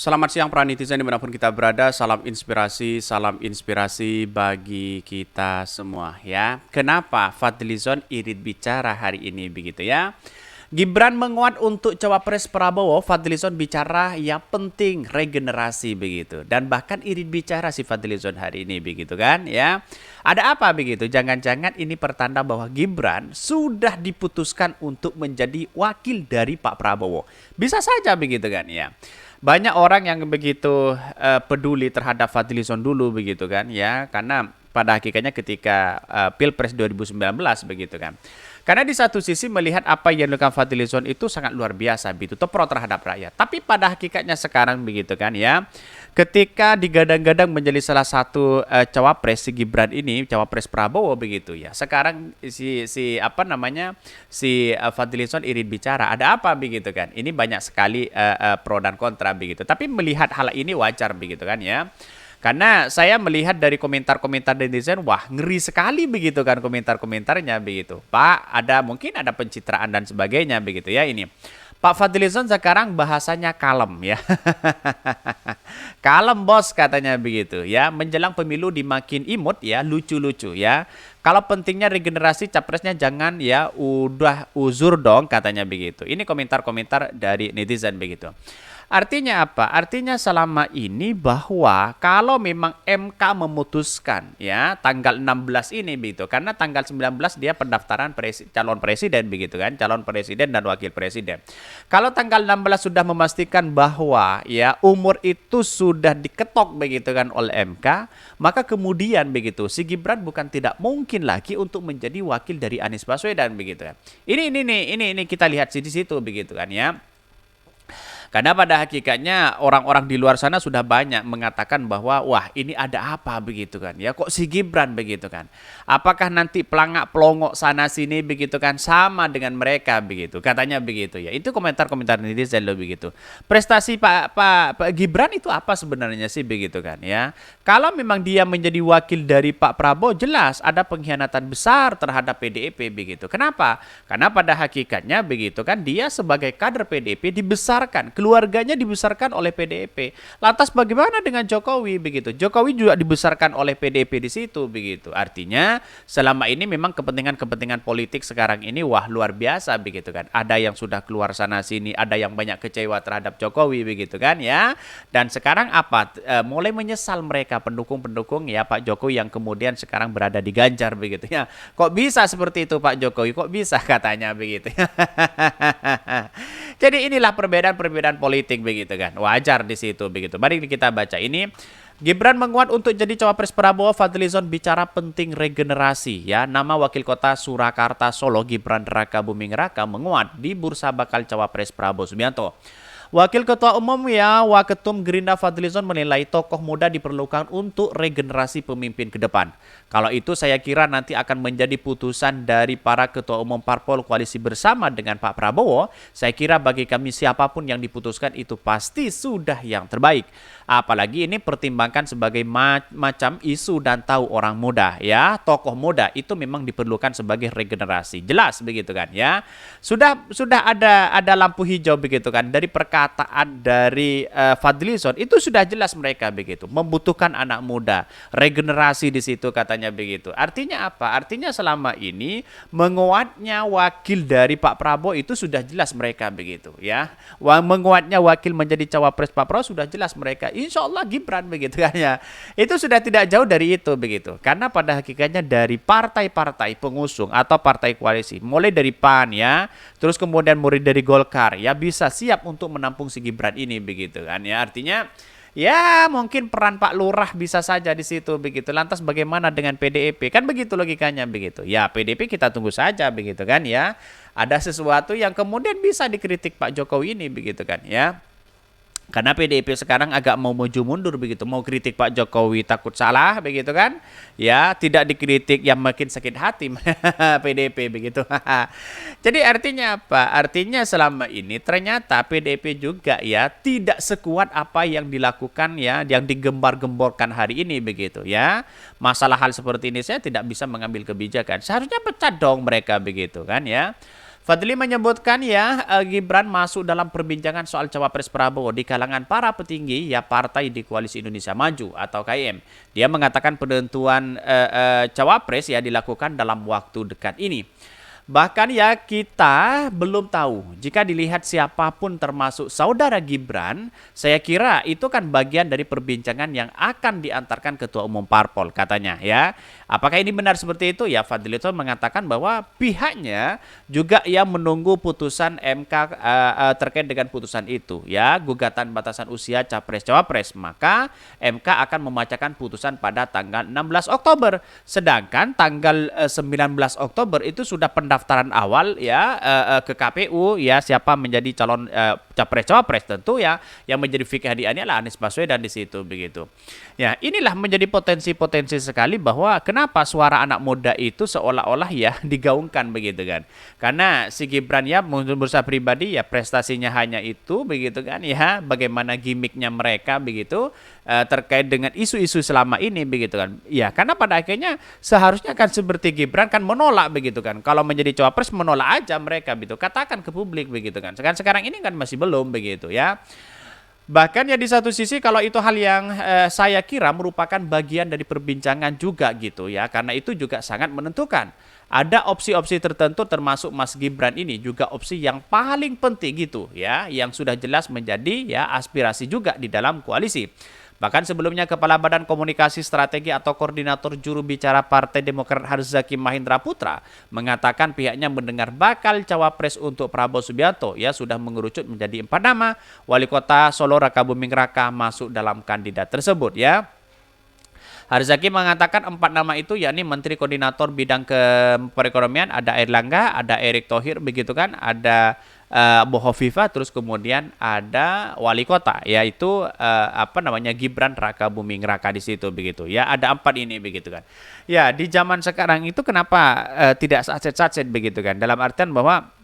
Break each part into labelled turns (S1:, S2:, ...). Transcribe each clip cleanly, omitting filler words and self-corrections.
S1: Selamat siang para netizen dimanapun kita berada, salam inspirasi bagi kita semua ya. Kenapa Fadlizon irit bicara hari ini begitu ya? Gibran menguat untuk cawapres Prabowo, Fadlizon bicara yang penting regenerasi begitu. Dan bahkan irit bicara si Fadlizon hari ini begitu kan ya. Ada apa begitu? Jangan-jangan ini pertanda bahwa Gibran sudah diputuskan untuk menjadi wakil dari Pak Prabowo. Bisa saja begitu kan ya. Banyak orang yang begitu peduli terhadap Fadlizon dulu begitu kan ya, karena pada hakikatnya ketika Pilpres 2019 begitu kan. Karena di satu sisi melihat apa yang dilakukan Fadlizon itu sangat luar biasa begitu, pro terhadap rakyat. Tapi pada hakikatnya sekarang begitu kan ya, ketika digadang-gadang menjadi salah satu cawapres si Gibran ini, cawapres Prabowo begitu ya. Sekarang si Fadlizon irit bicara, ada apa begitu kan? Ini banyak sekali pro dan kontra begitu. Tapi melihat hal ini wajar begitu kan ya. Karena saya melihat dari komentar-komentar netizen, wah ngeri sekali begitu kan komentar-komentarnya begitu. Pak, mungkin ada pencitraan dan sebagainya begitu ya ini. Pak Fadlizon sekarang bahasanya kalem ya. Kalem bos katanya begitu ya. Menjelang pemilu dimakin imut ya, lucu-lucu ya. Kalau pentingnya regenerasi capresnya jangan ya udah uzur dong katanya begitu. Ini komentar-komentar dari netizen begitu. Artinya apa? Artinya selama ini bahwa kalau memang MK memutuskan ya tanggal 16 ini begitu. Karena tanggal 19 dia pendaftaran calon presiden begitu kan, calon presiden dan wakil presiden. Kalau tanggal 16 sudah memastikan bahwa ya umur itu sudah diketok begitu kan oleh MK, maka kemudian begitu si Gibran bukan tidak mungkin lagi untuk menjadi wakil dari Anies Baswedan begitu kan. Ini kita lihat di situ begitu kan ya. Karena pada hakikatnya orang-orang di luar sana sudah banyak mengatakan bahwa wah ini ada apa begitu kan ya, kok si Gibran begitu kan, apakah nanti pelangak pelongok sana sini begitu kan sama dengan mereka begitu katanya begitu ya. Itu komentar-komentar netizen loh begitu. Prestasi Pak Gibran itu apa sebenarnya sih begitu kan ya. Kalau memang dia menjadi wakil dari Pak Prabowo, jelas ada pengkhianatan besar terhadap PDIP begitu. Kenapa? Karena pada hakikatnya begitu kan dia sebagai kader PDIP dibesarkan, keluarganya dibesarkan oleh PDIP. Lantas bagaimana dengan Jokowi begitu? Jokowi juga dibesarkan oleh PDIP di situ begitu. Artinya selama ini memang kepentingan-kepentingan politik sekarang ini wah luar biasa begitu kan. Ada yang sudah keluar sana sini, ada yang banyak kecewa terhadap Jokowi begitu kan ya. Dan sekarang apa? Mulai menyesal mereka pendukung-pendukung ya Pak Jokowi yang kemudian sekarang berada di Ganjar begitu ya. Kok bisa seperti itu Pak Jokowi? Kok bisa katanya begitu ya. Jadi inilah perbedaan-perbedaan politik begitu kan. Wajar di situ begitu. Mari kita baca ini. Gibran menguat untuk jadi cawapres Prabowo, Fadlizon bicara penting regenerasi ya. Nama wakil kota Surakarta Solo Gibran Raka Buming Raka menguat di bursa bakal cawapres Prabowo Subianto. Wakil Ketua Umum ya Waketum Gerindra Fadlizon menilai tokoh muda diperlukan untuk regenerasi pemimpin ke depan. Kalau itu saya kira nanti akan menjadi putusan dari para ketua umum parpol koalisi bersama dengan Pak Prabowo. Saya kira bagi kami siapapun yang diputuskan itu pasti sudah yang terbaik. Apalagi ini pertimbangkan sebagai macam isu dan tahu orang muda ya. Tokoh muda itu memang diperlukan sebagai regenerasi. Jelas begitu kan ya. Sudah ada lampu hijau begitu kan dari perkataan dari Fadlizon itu sudah jelas mereka begitu membutuhkan anak muda, regenerasi di situ katanya begitu. Artinya apa? Artinya selama ini menguatnya wakil dari Pak Prabowo itu sudah jelas mereka begitu ya. Menguatnya wakil menjadi cawapres Pak Prabowo sudah jelas mereka. Insya Allah Gibran begitu kan ya. Itu sudah tidak jauh dari itu begitu. Karena pada hakikatnya dari partai-partai pengusung atau partai koalisi, mulai dari PAN ya, terus kemudian mulai dari Golkar ya bisa siap untuk menampung si Gibran ini begitu kan ya. Artinya ya mungkin peran Pak Lurah bisa saja di situ begitu. Lantas bagaimana dengan PDIP? Kan begitu logikanya begitu. Ya PDIP kita tunggu saja begitu kan ya. Ada sesuatu yang kemudian bisa dikritik Pak Jokowi ini begitu kan ya. Karena PDIP sekarang agak mau maju mundur begitu, mau kritik Pak Jokowi takut salah begitu kan, ya tidak dikritik yang makin sakit hati PDIP begitu. Jadi artinya apa? Artinya selama ini ternyata PDIP juga ya tidak sekuat apa yang dilakukan ya, yang digembar-gemborkan hari ini begitu ya. Masalah hal seperti ini saya tidak bisa mengambil kebijakan. Seharusnya pecat dong mereka begitu kan ya. Fadli menyebutkan ya Gibran masuk dalam perbincangan soal cawapres Prabowo di kalangan para petinggi ya partai di Koalisi Indonesia Maju atau KIM. Dia mengatakan penentuan cawapres ya dilakukan dalam waktu dekat ini. Bahkan ya kita belum tahu jika dilihat siapapun termasuk saudara Gibran, saya kira itu kan bagian dari perbincangan yang akan diantarkan Ketua Umum Parpol katanya ya. Apakah ini benar seperti itu? Ya Fadlizon mengatakan bahwa pihaknya juga ya menunggu putusan MK terkait dengan putusan itu ya, gugatan batasan usia capres-cawapres. Maka MK akan membacakan putusan pada tanggal 16 Oktober. Sedangkan tanggal 19 Oktober itu sudah pendaftaran awal ya ke KPU ya siapa menjadi calon capres-cawapres tentu ya yang menjadi fikih hadiahnya adalah Anies Baswedan di situ begitu. Ya, inilah menjadi potensi-potensi sekali bahwa kenapa suara anak muda itu seolah-olah ya digaungkan begitu kan. Karena si Gibran ya menurut saya pribadi ya prestasinya hanya itu begitu kan ya, bagaimana gimmicknya mereka begitu terkait dengan isu-isu selama ini begitu kan. Ya, karena pada akhirnya seharusnya kan seperti Gibran kan menolak begitu kan. Kalau menjadi cawapres menolak aja mereka begitu. Katakan ke publik begitu kan. Sekarang ini kan masih belum begitu ya. Bahkan ya di satu sisi kalau itu hal yang saya kira merupakan bagian dari perbincangan juga gitu ya. Karena itu juga sangat menentukan. Ada opsi-opsi tertentu termasuk Mas Gibran ini juga opsi yang paling penting gitu ya. Yang sudah jelas menjadi ya aspirasi juga di dalam koalisi. Bahkan sebelumnya Kepala Badan Komunikasi Strategi atau Koordinator Juru Bicara Partai Demokrat Harzaki Mahendra Putra mengatakan pihaknya mendengar bakal cawapres untuk Prabowo Subianto ya sudah mengerucut menjadi 4 nama. Wali Kota Solo Raka Buming Raka masuk dalam kandidat tersebut ya. Harzaki mengatakan 4 nama itu yakni Menteri Koordinator Bidang Perekonomian ada Erlangga, ada Erick Thohir begitu kan, ada Bu Hovifa, terus kemudian ada wali kota yaitu Gibran Raka Buming Raka di situ begitu ya, ada 4 ini begitu kan. Ya di zaman sekarang itu kenapa tidak sacet-sacet begitu kan, dalam artian bahwa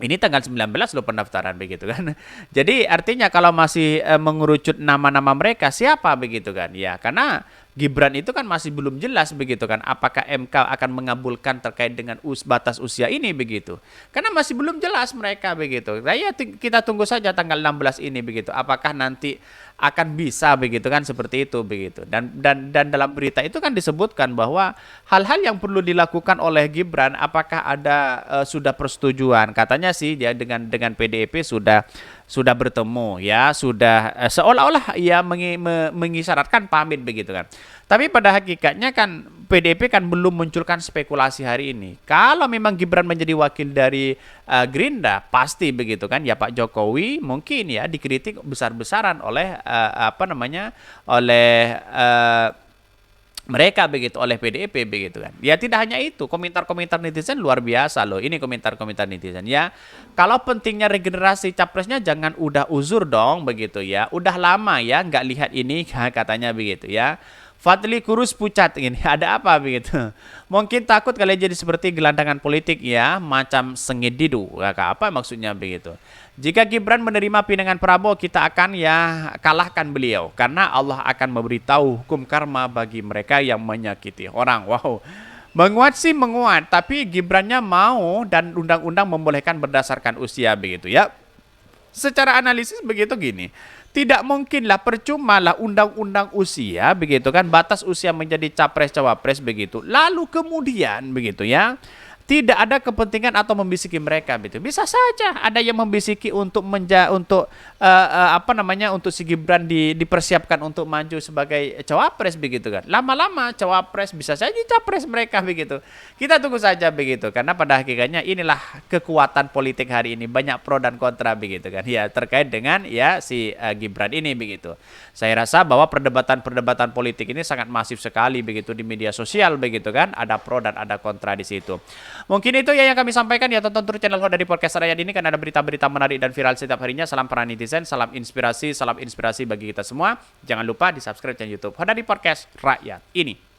S1: ini tanggal 19 loh pendaftaran begitu kan. Jadi artinya kalau masih mengerucut nama-nama mereka siapa begitu kan. Ya karena Gibran itu kan masih belum jelas begitu kan. Apakah MK akan mengabulkan terkait dengan batas usia ini begitu. Karena masih belum jelas mereka begitu. Nah ya kita tunggu saja tanggal 16 ini begitu. Apakah nanti akan bisa begitu kan seperti itu begitu. Dan dalam berita itu kan disebutkan bahwa hal-hal yang perlu dilakukan oleh Gibran apakah ada sudah persetujuan. Katanya sih dia dengan PDIP sudah bertemu ya, sudah seolah-olah ia mengisyaratkan pamit begitu kan. Tapi pada hakikatnya kan PDIP kan belum munculkan spekulasi hari ini. Kalau memang Gibran menjadi wakil dari Gerindra pasti begitu kan ya, Pak Jokowi mungkin ya dikritik besar-besaran oleh mereka begitu, oleh PDIP begitu kan. Ya tidak hanya itu, komentar-komentar netizen luar biasa loh. Ini komentar-komentar netizen ya. Kalau pentingnya regenerasi capresnya jangan udah uzur dong begitu ya. Udah lama ya nggak lihat ini katanya begitu ya. Fadli kurus pucat ini ada apa begitu? Mungkin takut kalian jadi seperti gelandangan politik ya, macam sengit didu. Apa maksudnya begitu? Jika Gibran menerima pinangan Prabowo, kita akan ya kalahkan beliau karena Allah akan memberitahu hukum karma bagi mereka yang menyakiti orang. Wow. Menguat sih menguat, tapi Gibrannya mau dan undang-undang membolehkan berdasarkan usia begitu ya. Secara analisis begitu gini, tidak mungkinlah percumalah undang-undang usia begitu kan, batas usia menjadi capres-cawapres begitu. Lalu kemudian begitu ya, tidak ada kepentingan atau membisiki mereka begitu. Bisa saja ada yang membisiki untuk untuk si Gibran dipersiapkan untuk maju sebagai cawapres begitu kan. Lama-lama cawapres bisa saja capres mereka begitu. Kita tunggu saja begitu karena pada hakikatnya inilah kekuatan politik hari ini, banyak pro dan kontra begitu kan. Ya terkait dengan ya si Gibran ini begitu. Saya rasa bahwa perdebatan politik ini sangat masif sekali begitu di media sosial begitu kan. Ada pro dan ada kontra di situ. Mungkin itu ya yang kami sampaikan ya, tonton terus channel dari Podcast Rakyat ini kan ada berita-berita menarik dan viral setiap harinya. Salam para netizen, salam inspirasi bagi kita semua. Jangan lupa di subscribe channel YouTube dari Podcast Rakyat ini.